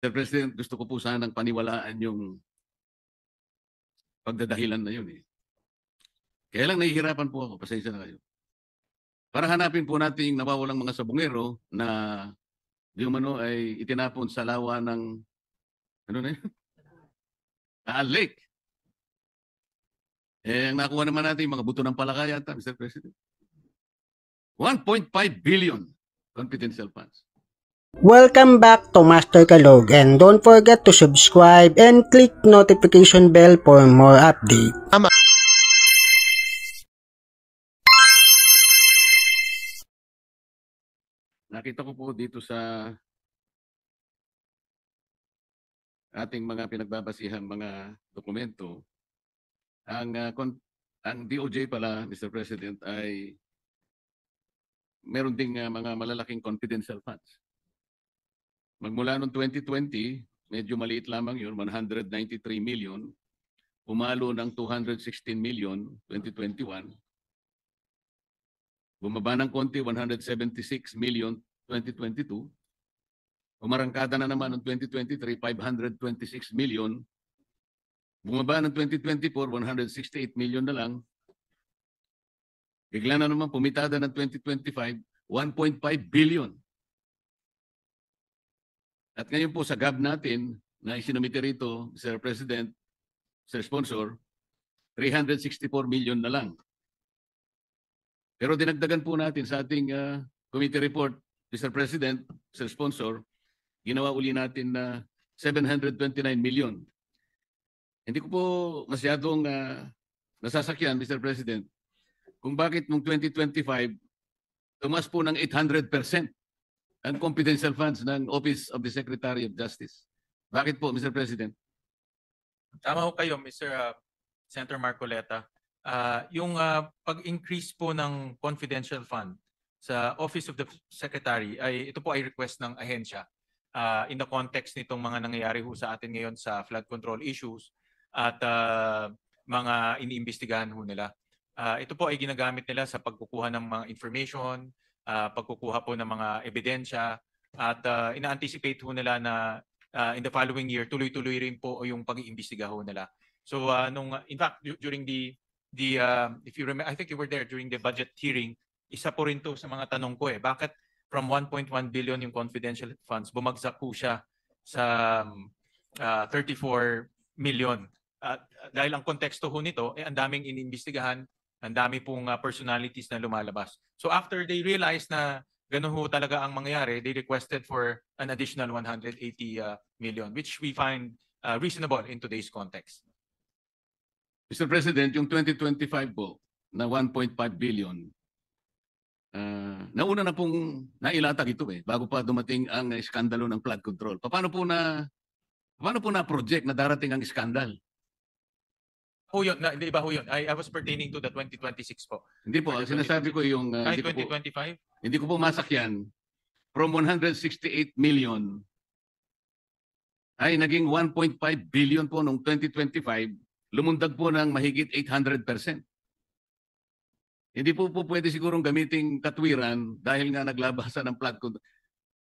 Mr. President, gusto ko po sanang paniwalaan yung pagdadahilan na yun eh. Kaya lang nahihirapan po ako, pasensya na kayo. Para hanapin po natin yung nawawalang mga sabungero na di umano ay itinapon sa lawa ng ano na yun? Lake. Ang nakuha naman natin yung mga buto ng palaka yata, Mr. President. 1.5 billion confidential funds. Welcome back to Master Kalog, and don't forget to subscribe and click notification bell for more update. Nakita ko po dito sa ating mga pinagbabasihang mga dokumento, ang DOJ pala, Mr. President, ay meron ding mga malalaking confidential funds. Magmula noong 2020, medyo maliit lamang yun, 193 million. Pumalo ng 216 million, 2021. Bumaba ng konti, 176 million, 2022. Umarangkada na naman noong 2023, 526 million. Bumaba ng 2024, 168 million na lang. Bigla na naman pumitada ng 2025, 1.5 billion. At ngayon po sa GAB natin na isinumite rito, Mr. President, Mr. Sponsor, 364 million na lang. Pero dinagdagan po natin sa ating committee report, Mr. President, Mr. Sponsor, ginawa uli natin na 729 million. Hindi ko po masyadong nasasakyan, Mr. President, kung bakit noong 2025, tumas po ng 800% ang confidential funds ng Office of the Secretary of Justice. Bakit po, Mr. President? Tama ho kayo, Mr. Senator Marcoleta. Yung pag-increase po ng confidential fund sa Office of the Secretary, ito po ay request ng ahensya in the context nitong mga nangyayari ho sa atin ngayon sa flood control issues at mga iniimbestigahan ho nila. Ito po ay ginagamit nila sa pagkukuha ng mga information, pagkukuha po ng mga ebidensya at ina-anticipate ho nila na in the following year tuloy-tuloy rin po yung pag-iimbestiga ho nila. So in fact during the if you remember, I think you were there during the budget hearing, isa po rin to sa mga tanong ko bakit from 1.1 billion yung confidential funds bumagsak po siya sa 34 million. Dahil ang konteksto ho nito ang daming iniimbestigahan, ang dami pong personalities na lumalabas. So after they realized na ganun ho talaga ang mangyayari, they requested for an additional 180 million, which we find reasonable in today's context. Mr. President, yung 2025 po na 1.5 billion, nauna na pong nailatag ito bago pa dumating ang iskandalo ng flood control. Paano po na project na darating ang iskandal? Ho yun, hindi ba ho yun? I was pertaining to the 2026 po. Hindi po, ang sinasabi ko yung... Ay, 2025? Hindi ko po masakyan. From 168 million ay naging 1.5 billion po noong 2025, lumundag po ng mahigit 800%. Hindi po pwede sigurong gamiting katwiran dahil nga naglabasan ng flood control.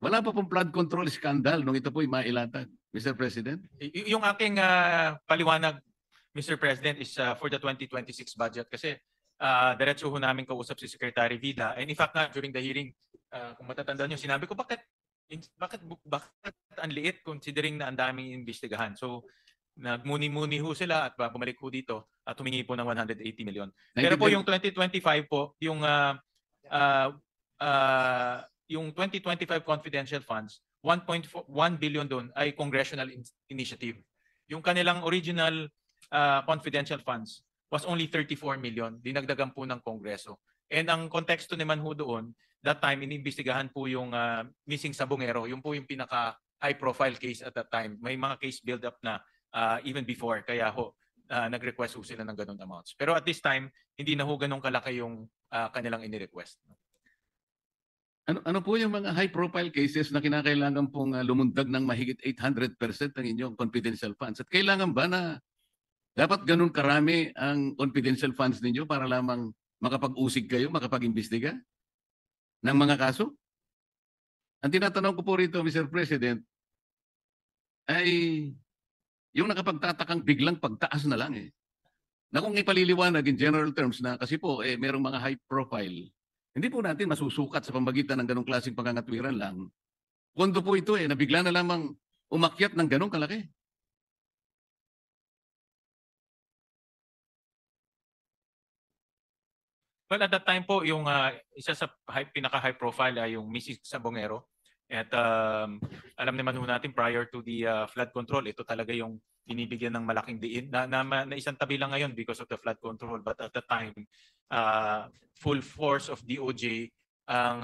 Wala pa pong flood control scandal nung ito po ay mailatag, Mr. President. Yung aking paliwanag, Mr. President, is for the 2026 budget kasi diretso ho namin kausap si Secretary Vida. And in fact during the hearing, kung matatandaan nyo, sinabi ko bakit ang liit considering na ang daming investigahan. So nagmuni-muni ho sila at bumalik ho dito at humingi po ng 180 million. Pero po yung 2025 po, yung 2025 confidential funds, 1.1 billion doon ay congressional initiative. Yung kanilang original confidential funds was only 34 million, dinagdagan po ng Kongreso. And ang konteksto naman ho doon, that time iniimbestigahan po yung missing sabongero, yung po yung pinaka high profile case at that time. May mga case build up na even before, kaya ho nag-request ho sila ng ganun amounts. Pero at this time, hindi na ho ganun kalaki yung kanilang ini-request. Ano po yung mga high profile cases na kinakailangan pong lumundag ng mahigit 800% ng inyong confidential funds? At kailangan ba na dapat ganun karami ang confidential funds ninyo para lamang makapag-usig kayo, makapag-imbestiga ng mga kaso? Ang tinatanong ko po rito, Mr. President, ay yung nakapagtatakang biglang pagtaas na lang eh. Na kung ipaliliwanag in general terms na kasi po merong mga high profile, hindi po natin masusukat sa pamagitan ng ganong klaseng pangangatwiran lang. Pondo po ito na bigla na lamang umakyat ng ganong kalaki. Well, at that time po, yung isa sa pinaka-high profile ay yung Mrs. Sabongero. At alam naman ho natin prior to the flood control, ito talaga yung binibigyan ng malaking diin na isang tabi lang ngayon because of the flood control. But at the time, full force of DOJ ang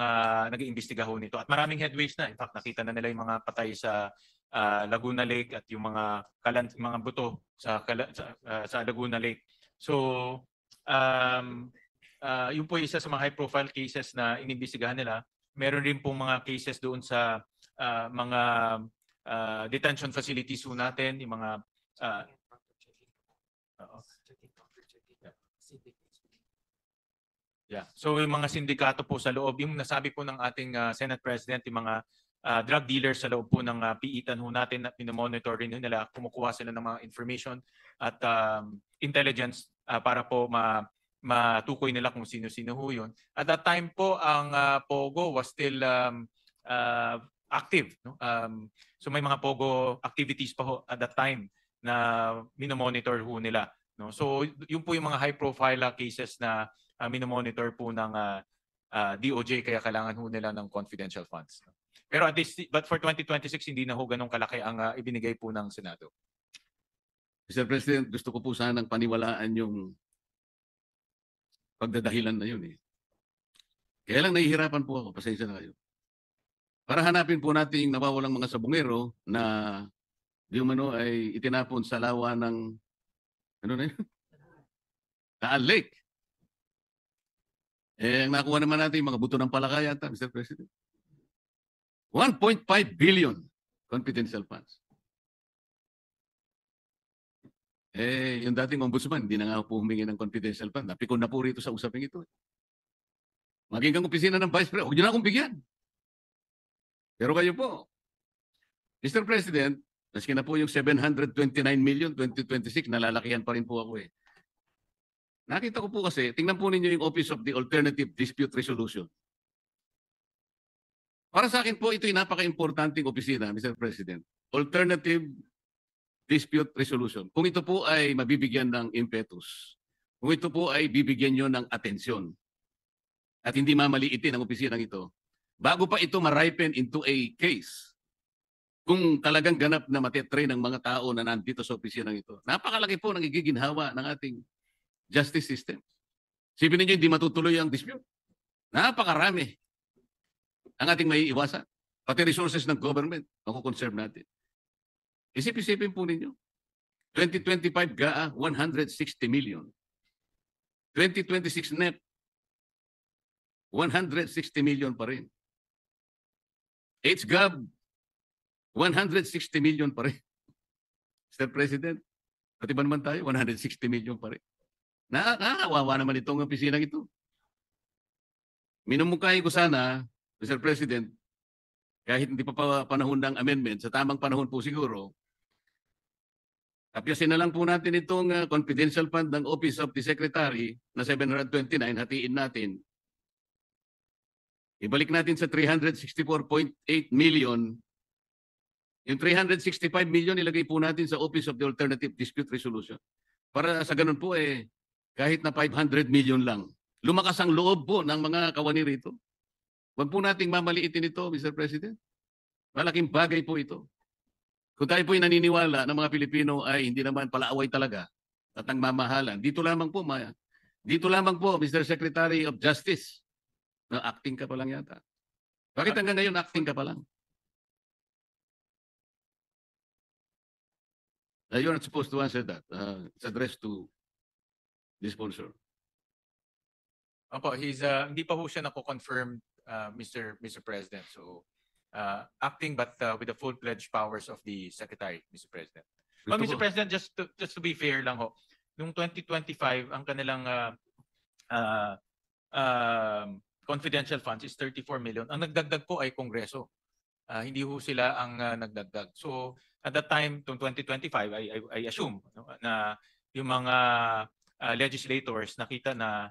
nag-iimbestiga ho nito. At maraming headways na. In fact, nakita na nila yung mga patay sa Laguna Lake at yung mga buto sa Laguna Lake. So, yun po isa sa mga high profile cases na inimbestigahan nila. Meron rin pong mga cases doon sa mga detention facilities po natin, yung mga So yung mga sindikato po sa loob, yung nasabi po ng ating Senate President, yung mga drug dealers sa loob po ng piitan ho natin na pinomonitor rin nila, kumukuha sila ng mga information at intelligence para po matukoy nila kung sino-sino ho yun. At that time po, ang POGO was still active. No? So may mga POGO activities pa ho at that time na minomonitor ho nila. No? So yun po yung mga high-profile cases na minomonitor po ng DOJ, kaya kailangan ho nila ng confidential funds. Pero but for 2026, hindi na ho ganun kalaki ang ibinigay po ng Senado. Mr. President, gusto ko po sanang paniwalaan yung pagdadahilan na yun eh. Kaya lang nahihirapan po ako, pasensya na kayo. Para hanapin po natin yung nawawalang mga sabungero na di umano ay itinapon sa lawa ng ano na yun? Taal Lake. Ang nakuha naman natin yung mga buto ng palaka yata, Mr. President. 1.5 billion confidential funds. Yung dating ombudsman, hindi na nga po humingi ng confidential fund. Napikon na po rito sa usaping ito. Maging kang opisina ng Vice President, huwag niyo na akong bigyan. Pero kayo po, Mr. President, maski na po yung 729 million 2026, nalalakihan pa rin po ako eh. Nakita ko po kasi, tingnan po ninyo yung Office of the Alternative Dispute Resolution. Para sa akin po, ito'y napaka-importanting opisina, Mr. President. Alternative Dispute Resolution. Kung ito po ay mabibigyan ng impetus, kung ito po ay bibigyan nyo ng atensyon, at hindi mamaliitin ang opisinang ito, bago pa ito ma-ripen into a case, kung talagang ganap na matitrain ng mga tao na nandito sa opisinang ito, napakalaki po ng igiginhawa ng ating justice system. Sipin ninyo, hindi matutuloy ang dispute. Napakarami ang ating may iwasan. Pati resources ng government, makukonserve natin. Isip-isipin po ninyo. 2025 GAA, 160 million. 2026 NEP, 160 million pa rin. HGAB, 160 million pa rin. Mr. President, pati ba naman tayo, 160 million pa rin. Nakakawawa naman itong opisinang ito. Minumungkahin ko sana, Mr. President, kahit hindi pa panahon ng amendment, sa tamang panahon po siguro, tapyasin na lang po natin itong confidential fund ng Office of the Secretary na 729, hatiin natin. Ibalik natin sa 364.8 million. Yung 365 million ilagay po natin sa Office of the Alternative Dispute Resolution. Para sa ganun po kahit na 500 million lang. Lumakas ang loob po ng mga kawani rito. Huwag po nating mamaliitin ito, Mr. President. Malaking bagay po ito. Kung tayo po'y naniniwala ng mga Pilipino ay hindi naman palaaway talaga at ang mamahalan, dito lamang po, Mr. Secretary of Justice, na acting ka pa lang yata. Bakit hanggang ngayon acting ka pa lang? You're not supposed to answer that. It's addressed to the sponsor. Opo, hindi pa po siya nako-confirm, Mr. President. So, acting but with the full-fledged powers of the Secretary, Mr. President. Well, Mr. President, just to be fair lang ho, noong 2025, ang kanilang confidential funds is 34 million. Ang nagdagdag po ay Kongreso. Hindi ho sila ang nagdagdag. So at that time, 2025, I assume na yung mga legislators nakita na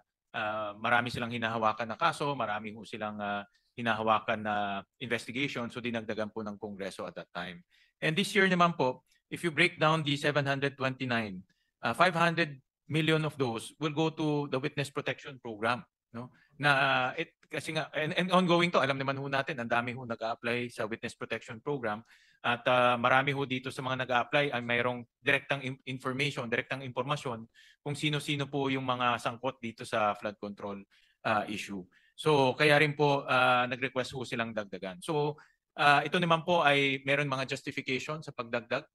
marami silang hinahawakan na kaso, marami ho silang hinahawakan na investigation, so dinagdagan po ng Kongreso at that time. And this year naman po, if you break down the 729, 500 million of those will go to the Witness Protection Program, no? Na kasi nga and ongoing to, alam naman ho natin, ang dami ho nag-a-apply sa Witness Protection Program at marami ho dito sa mga nag-a-apply ay mayroong direktang information, direktang impormasyon kung sino-sino po yung mga sangkot dito sa flood control issue. So kaya rin po nag-request ho silang dagdagan. So ito naman po ay meron mga justification sa pagdagdag,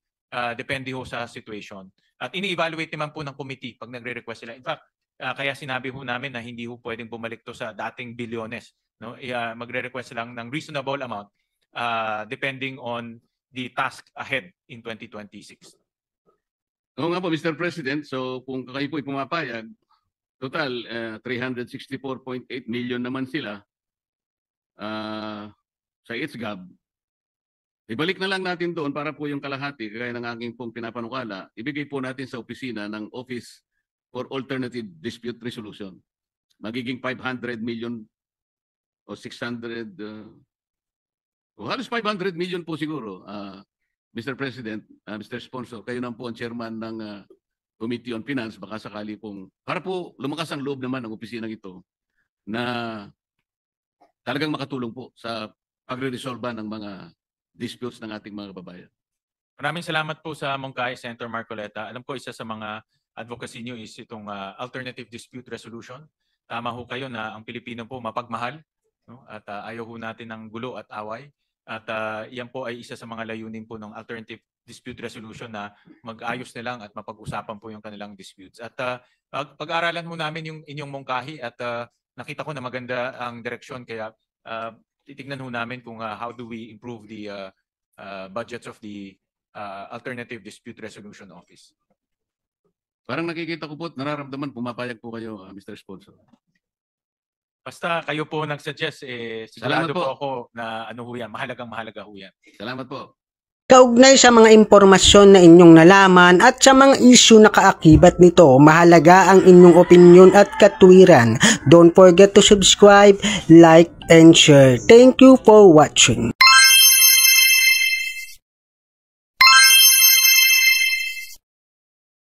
depende ho sa situation. At ini-evaluate naman po ng committee pag nagre-request sila. In fact, kaya sinabi ho namin na hindi ho pwedeng bumalik to sa dating bilyones, no? Magre-request lang ng reasonable amount depending on the task ahead in 2026. Oo nga po, Mr. President. So kung kayo po'y pumapayag, total 364.8 million naman sila sa ITSGAB. Ibalik na lang natin doon para po yung kalahati, kagaya ng aking pong pinapanukala, ibigay po natin sa opisina ng Office for Alternative Dispute Resolution. Magiging 500 million o 600, halos 500 million po siguro. Mr. President, Mr. Sponsor, kayo na po ang chairman ng Committee on Finance, baka sakali pong, para po lumakas ang loob naman ng opisinang ito na talagang makatulong po sa pagre-resolve ng mga disputes ng ating mga kababayan. Maraming salamat po sa Mongkay, Senator Marcoleta. Alam ko isa sa mga advocacy niyo is itong alternative dispute resolution. Tama ho kayo na ang Pilipino po mapagmahal, no? At ayaw ho natin ng gulo at away. At yan po ay isa sa mga layunin po ng alternative dispute resolution na mag-ayos na lang at mapag-usapan po yung kanilang disputes. At pag-aralan ho namin yung inyong mungkahi at nakita ko na maganda ang direksyon, kaya titignan ho namin kung how do we improve the budgets of the Alternative Dispute Resolution Office. Parang nakikita ko po at nararamdaman, pumapayag po kayo, Mr. Sponsor. Basta kayo po nag-suggest, sigurado po ako na ano ho yan, mahalaga ho yan. Salamat po. Kaugnay sa mga impormasyon na inyong nalaman at sa mga issue na kaakibat nito, mahalaga ang inyong opinion at katwiran. Don't forget to subscribe, like, and share. Thank you for watching.